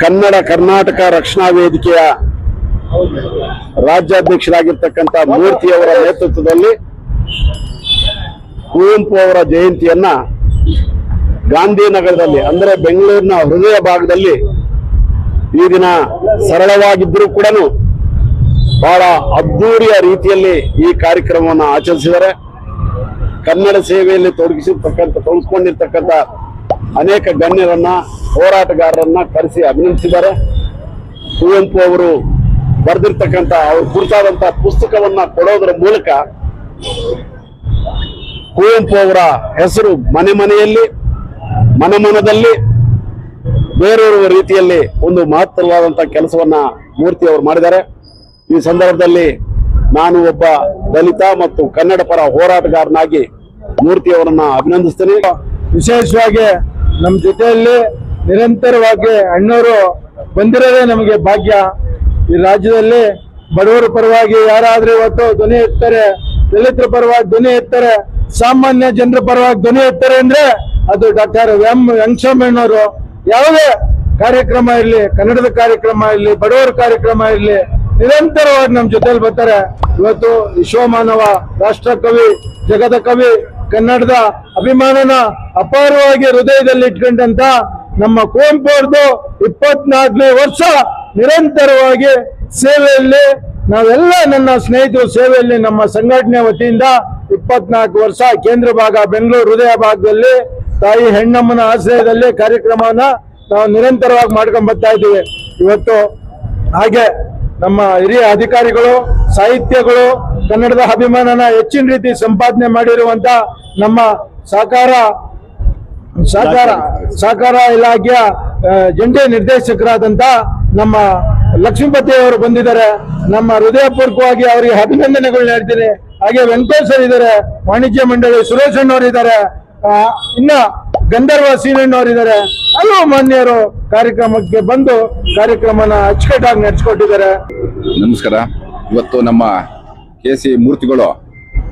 ಕರ್ನಾಟಕ ರಕ್ಷಣಾ ವೇದಿಕೆಯ ರಾಜ್ಯಾಧ್ಯಕ್ಷರಾಗಿರ್ತಕ್ಕಂಥ ಮೂರ್ತಿಯವರ ನೇತೃತ್ವದಲ್ಲಿ ಕುವೆಂಪು ಅವರ ಜಯಂತಿಯನ್ನ ಗಾಂಧಿನಗರದಲ್ಲಿ ಅಂದರೆ ಬೆಂಗಳೂರಿನ ಹೃದಯ ಭಾಗದಲ್ಲಿ ಈ ದಿನ ಸರಳವಾಗಿದ್ದರೂ ಕೂಡ ಬಹಳ ಅದ್ಧೂರಿಯ ರೀತಿಯಲ್ಲಿ ಈ ಕಾರ್ಯಕ್ರಮವನ್ನು ಆಚರಿಸಿದ್ದಾರೆ. ಕನ್ನಡ ಸೇವೆಯಲ್ಲಿ ತೊಡಗಿಸಿಕೊಂಡಿರ್ತಕ್ಕಂಥ ಅನೇಕ ಗಣ್ಯರನ್ನ ಹೋರಾಟಗಾರರನ್ನ ಕರೆಸಿ ಅಭಿನಂದಿಸಿದ್ದಾರೆ. ಕುವೆಂಪು ಅವರು ಬರೆದಿರ್ತಕ್ಕಂಥ ಅವ್ರ ಕುರಿತಾದಂತಹ ಪುಸ್ತಕವನ್ನ ಕೊಡೋದರ ಮೂಲಕ ಕುವೆಂಪು ಅವರ ಹೆಸರು ಮನೆ ಮನೆಯಲ್ಲಿ ಮನದಲ್ಲಿ ಬೇರೆಯವ ರೀತಿಯಲ್ಲಿ ಒಂದು ಮಹತ್ತರವಾದಂತಹ ಕೆಲಸವನ್ನ ಮೂರ್ತಿ ಅವರು ಮಾಡಿದ್ದಾರೆ. ಈ ಸಂದರ್ಭದಲ್ಲಿ ನಾನು ಒಬ್ಬ ದಲಿತ ಮತ್ತು ಕನ್ನಡ ಪರ ಹೋರಾಟಗಾರನಾಗಿ ಮೂರ್ತಿ ಅವರನ್ನ ಅಭಿನಂದಿಸ್ತೇನೆ. ವಿಶೇಷವಾಗಿ ನಮ್ಮ ಜೊತೆಯಲ್ಲಿ ನಿರಂತರವಾಗಿ ಅಣ್ಣವರು ಬಂದಿರೋದೇ ನಮಗೆ ಭಾಗ್ಯ. ಈ ರಾಜ್ಯದಲ್ಲಿ ಬಡವರ ಪರವಾಗಿ ಯಾರಾದ್ರೂ ಇವತ್ತು ಧ್ವನಿ ಎತ್ತಾರೆ, ದಲಿತರ ಪರವಾಗಿ ಧ್ವನಿ ಎತ್ತಾರೆ, ಸಾಮಾನ್ಯ ಜನರ ಪರವಾಗಿ ಧ್ವನಿ ಎತ್ತಾರೆ ಅಂದ್ರೆ ಅದು ಡಾಕ್ಟರ್ ವೆಂಕಟೇಶಣ್ಣವರು. ಯಾವುದೇ ಕಾರ್ಯಕ್ರಮ ಇರಲಿ, ಕನ್ನಡದ ಕಾರ್ಯಕ್ರಮ ಇರಲಿ, ಬಡವರ ಕಾರ್ಯಕ್ರಮ ಇರಲಿ, ನಿರಂತರವಾಗಿ ನಮ್ಮ ಜೊತೆಲಿ ಬರ್ತಾರೆ. ಇವತ್ತು ವಿಶ್ವಮಾನವ, ರಾಷ್ಟ್ರ ಕವಿ, ಜಗದ ಕವಿ, ಕನ್ನಡದ ಅಭಿಮಾನನ ಅಪಾರವಾಗಿ ಹೃದಯದಲ್ಲಿ ಇಟ್ಕೊಂಡಂತ ನಮ್ಮ ಕುವೆಂಪು ಅವ್ರದ್ದು 24ನೇ ವರ್ಷ ನಿರಂತರವಾಗಿ ಸೇವೆಯಲ್ಲಿ ನಾವೆಲ್ಲ ನನ್ನ ಸ್ನೇಹಿತರು ಸೇವೆಯಲ್ಲಿ ನಮ್ಮ ಸಂಘಟನೆ ವತಿಯಿಂದ 24 ವರ್ಷ ಕೇಂದ್ರ ಭಾಗ ಬೆಂಗಳೂರು ಹೃದಯ ಭಾಗದಲ್ಲಿ ತಾಯಿ ಹೆಣ್ಣಮ್ಮನ ಆಶ್ರಯದಲ್ಲಿ ಕಾರ್ಯಕ್ರಮನ ನಾವು ನಿರಂತರವಾಗಿ ಮಾಡ್ಕೊಂಡ್ ಬರ್ತಾ ಇದ್ದೀವಿ. ಇವತ್ತು ಹಾಗೆ ನಮ್ಮ ಹಿರಿಯ ಅಧಿಕಾರಿಗಳು, ಸಾಹಿತ್ಯಗಳು ಕನ್ನಡದ ಅಭಿಮಾನನ ಹೆಚ್ಚಿನ ರೀತಿ ಸಂಪಾದನೆ ಮಾಡಿರುವಂತ ನಮ್ಮ ಸಹಕಾರ ಇಲಾಖೆಯ ಜಂಟಿ ನಿರ್ದೇಶಕರಾದಂತ ನಮ್ಮ ಲಕ್ಷ್ಮೀಪತಿ ಅವರು ಬಂದಿದ್ದಾರೆ. ನಮ್ಮ ಹೃದಯಪೂರ್ವಕವಾಗಿ ಅವರಿಗೆ ಅಭಿನಂದನೆಗಳನ್ನ ಹೇಳ್ತೀನಿ. ಹಾಗೆ ವೆಂಕಟೇಶ್ ಇದ್ದಾರೆ, ವಾಣಿಜ್ಯ ಮಂಡಳಿ ಸುರೇಶ್ ಅಣ್ಣವ್ರು ಇದ್ದಾರೆ, ಇನ್ನ ಗಂಧರ್ವ ಸೀನಣ್ಣವ್ರು ಇದ್ದಾರೆ. ಹಲವು ಮಾನ್ಯರು ಕಾರ್ಯಕ್ರಮಕ್ಕೆ ಬಂದು ಕಾರ್ಯಕ್ರಮನ ಅಚ್ಚುಕಟ್ಟಾಗಿ ನಡೆಸಿಕೊಟ್ಟಿದ್ದಾರೆ. ನಮಸ್ಕಾರ. ಇವತ್ತು ನಮ್ಮ KC ಮೂರ್ತಿಗಳು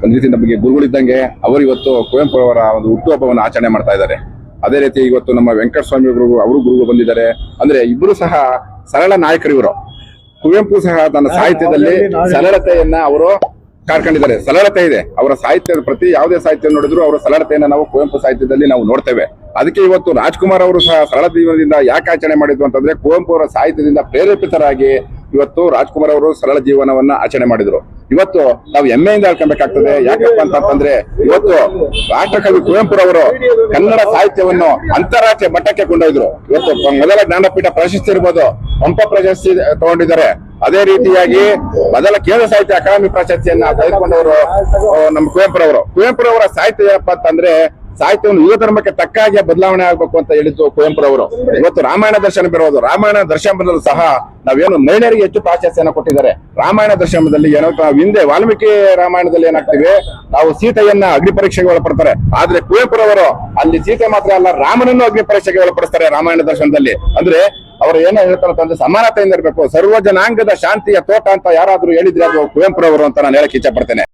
ಒಂದು ರೀತಿ ನಮಗೆ ಗುರುಗಳಿದ್ದಂಗೆ ಅವರು ಇವತ್ತು ಕುವೆಂಪು ಅವರ ಒಂದು ಹುಟ್ಟುಹಬ್ಬವನ್ನು ಆಚರಣೆ ಮಾಡ್ತಾ ಇದ್ದಾರೆ. ಅದೇ ರೀತಿ ಇವತ್ತು ನಮ್ಮ ವೆಂಕಟಸ್ವಾಮಿ ಅವರು ಗುರುಗಳು ಬಂದಿದ್ದಾರೆ. ಅಂದ್ರೆ ಇಬ್ಬರು ಸಹ ಸರಳ ನಾಯಕರು ಇವರು. ಕುವೆಂಪು ಸಹ ತನ್ನ ಸಾಹಿತ್ಯದಲ್ಲಿ ಸರಳತೆಯನ್ನ ಅವರು ಕಾರ್ಕೊಂಡಿದ್ದಾರೆ. ಸರಳತೆ ಇದೆ ಅವರ ಸಾಹಿತ್ಯದ ಪ್ರತಿ ಯಾವುದೇ ಸಾಹಿತ್ಯ ನೋಡಿದ್ರು ಅವರ ಸರಳತೆಯನ್ನ ನಾವು ಕುವೆಂಪು ಸಾಹಿತ್ಯದಲ್ಲಿ ನಾವು ನೋಡ್ತೇವೆ. ಅದಕ್ಕೆ ಇವತ್ತು ರಾಜ್ಕುಮಾರ್ ಅವರು ಸಹ ಸರಳ ಜೀವನದಿಂದ ಯಾಕೆ ಆಚರಣೆ ಮಾಡಿದ್ರು ಅಂತಂದ್ರೆ ಕುವೆಂಪು ಅವರ ಸಾಹಿತ್ಯದಿಂದ ಪ್ರೇರೇಪಿತರಾಗಿ ಇವತ್ತು ರಾಜ್ಕುಮಾರ್ ಅವರು ಸರಳ ಜೀವನವನ್ನ ಆಚರಣೆ ಮಾಡಿದ್ರು. ಇವತ್ತು ನಾವು ಹೆಮ್ಮೆಯಿಂದ ಹೇಳ್ಕೊಬೇಕಾಗ್ತದೆ. ಯಾಕಪ್ಪ ಅಂತಂದ್ರೆ ಇವತ್ತು ರಾಷ್ಟ್ರಕವಿ ಕುವೆಂಪುರವರು ಕನ್ನಡ ಸಾಹಿತ್ಯವನ್ನು ಅಂತಾರಾಷ್ಟ್ರೀಯ ಮಟ್ಟಕ್ಕೆ ಕೊಂಡೊಯ್ದ್ರು. ಇವತ್ತು ಮೊದಲ ಜ್ಞಾನಪೀಠ ಪ್ರಶಸ್ತಿ ಇರ್ಬೋದು, ಪಂಪ ಪ್ರಶಸ್ತಿ ತಗೊಂಡಿದ್ದಾರೆ. ಅದೇ ರೀತಿಯಾಗಿ ಮೊದಲ ಕೇಂದ್ರ ಸಾಹಿತ್ಯ ಅಕಾಡೆಮಿ ಪ್ರಶಸ್ತಿಯನ್ನ ತೆಗೆದುಕೊಂಡವರು ನಮ್ಮ ಕುವೆಂಪುರವರ ಸಾಹಿತ್ಯ ಏನಪ್ಪಾ ಅಂತಂದ್ರೆ ಸಾಹಿತ್ಯವನ್ನು ಯುವ ಧರ್ಮಕ್ಕೆ ತಕ್ಕ ಹಾಗೆ ಬದಲಾವಣೆ ಆಗ್ಬೇಕು ಅಂತ ಹೇಳಿದ್ದು ಕುವೆಂಪುರವರು. ಇವತ್ತು ರಾಮಾಯಣ ದರ್ಶನ ಬರೋದು, ರಾಮಾಯಣ ದರ್ಶನದಲ್ಲೂ ಸಹ ನಾವೇನು ಮಹಿಳೆಯರಿಗೆ ಹೆಚ್ಚು ಪ್ರಾಶಸ್ತ್ಯನ ಕೊಟ್ಟಿದ್ದಾರೆ. ರಾಮಾಯಣ ದರ್ಶನದಲ್ಲಿ ಏನೋ ನಾವು ಹಿಂದೆ ವಾಲ್ಮೀಕಿ ರಾಮಾಯಣದಲ್ಲಿ ಏನಾಗ್ತೀವಿ, ನಾವು ಸೀತೆಯನ್ನ ಅಗ್ನಿ ಪರೀಕ್ಷೆಗೆ ಒಳಪಡ್ತಾರೆ. ಆದ್ರೆ ಕುವೆಂಪುರವರು ಅಲ್ಲಿ ಸೀತೆ ಮಾತ್ರ ಅಲ್ಲ, ರಾಮನನ್ನು ಅಗ್ನಿ ಪರೀಕ್ಷೆಗೆ ಒಳಪಡಿಸ್ತಾರೆ ರಾಮಾಯಣ ದರ್ಶನದಲ್ಲಿ. ಅಂದ್ರೆ ಅವರು ಏನೋ ಹೇಳ್ತಾರಂತಂದ್ರೆ ಸಮಾನತೆಯಿಂದ ಇರಬೇಕು, ಸರ್ವ ಜನಾಂಗದ ಶಾಂತಿಯ ತೋಟ ಅಂತ ಯಾರಾದ್ರೂ ಹೇಳಿದ್ರೆ ಅದು ಕುವೆಂಪುರವರು ಅಂತ ನಾನು ಹೇಳಕ್ ಇಚ್ಛೆ ಪಡ್ತೇನೆ.